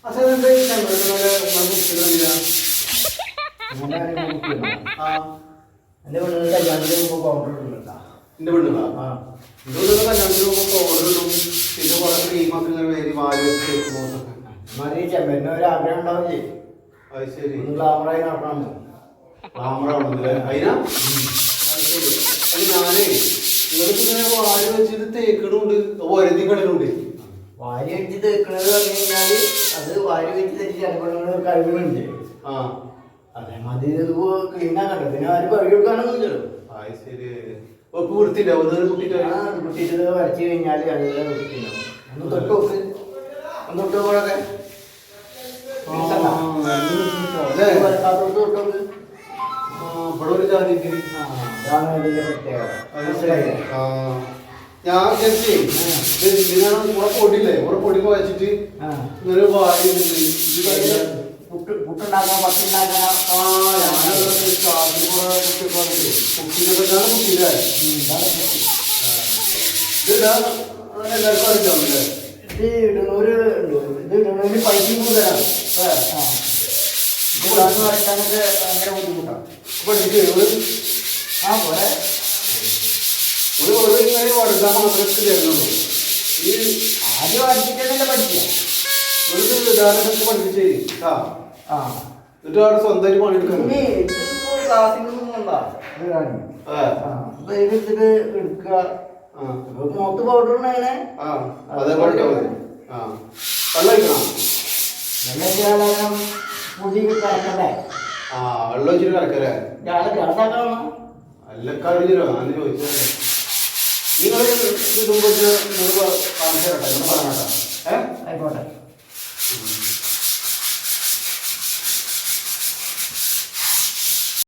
അതെന്താ ഈ ചെമ്പരത്തിനൊക്കെ എന്റെ പെണ്ണുങ്ങൾ കല്യാണത്തിന് മുമ്പ് പൗഡർ ഇടുന്നുണ്ടാ. എന്റെ പെണ്ണുങ്ങളാ കല്യാണത്തിന് മുമ്പ് പൗഡർ ഇടും. പിന്നെ കുറെ ക്രീമൊക്കെ ഇങ്ങനെ വേരി വാരി വെച്ച് മതി. ചെമ്പരത്തിന് ഒരു ആഗ്രഹം ഉണ്ടാവില്ലേ? അത് ശരി. ഗ്ലാമറായി നടക്കണം. ഗ്ലാമറാണല്ലേ അതിനാ? ഞാനേ നിങ്ങൾക്ക് ഇങ്ങനെ വാരി വെച്ചിട്ട് തേക്കണുണ്ട്, ഒരതി കളിലുണ്ട്. വാരി വെച്ച് തേക്കണത് പറഞ്ഞു കഴിഞ്ഞാല് അത് വാരി വെച്ച് തെറ്റി ചിലപ്പോൾ കഴിവുന്നുണ്ട്. അതേമാതിരി ക്ലീനാക്കട്ടെ. പിന്നെ ആര് കഴുകി കൊടുക്കാനൊന്നുമില്ലല്ലോ. ശരി. വൃത്തിണ്ടാവും കുട്ടിട്ട് വരച്ച് കഴിഞ്ഞാല് നല്ല വൃത്തിണ്ടാവും. ഒന്ന് തൊട്ട് നോക്ക്. ഒന്ന് തൊട്ട് നോക്കൊക്കെ തൊട്ട് നോക്ക്. ഇവിടെ ഒരു ജാതി ഞാൻ പൊടിയില്ലേ കുറെ പൊടി കുഴച്ചിട്ട് ഇങ്ങനെ വാരി പുട്ടുണ്ടാക്കാൻ പത്തുണ്ടാക്കാൻ കുട്ടിയിലെ എല്ലാവർക്കും അറിയാമല്ലേ? ഇത് ഇടുന്നൂര് ഇത് ഇടുന്നൂര് പൈസ കൂടുതലാണ്. ഇത് വരയ്ക്കാനൊക്കെ ഭയങ്കര ബുദ്ധിമുട്ടാണ്. പോലെ ഇങ്ങനെ വടുക്കാൻ മാത്രമേ തരുന്നുള്ളൂ. ഈ ആദ്യം പഠിപ്പിച്ചതല്ലേ പഠിക്കുക. ഒരു ധാരണക്ക് പഠിപ്പിച്ചേ എന്നിട്ട് അവിടെ സ്വന്തമായിട്ട് പണിയെടുക്കണം. എടുത്തിട്ട് എടുക്കുക. മുഖത്ത് പൗഡർ അങ്ങനെ അതേപോലെ വെള്ളം ഒഴിക്കണം. വെള്ളം പുതി കലക്കണ്ടേ? വെള്ളം വെച്ചിട്ട് കലക്കല്ലേ? ജലത്താക്കണം. അല്ലക്കാരില്ലോ ഞാൻ ചോദിച്ചത്. നിങ്ങൾ ഇടുമ്പോൾ കാണിച്ചു തരട്ടെ. ആയിക്കോട്ടെ.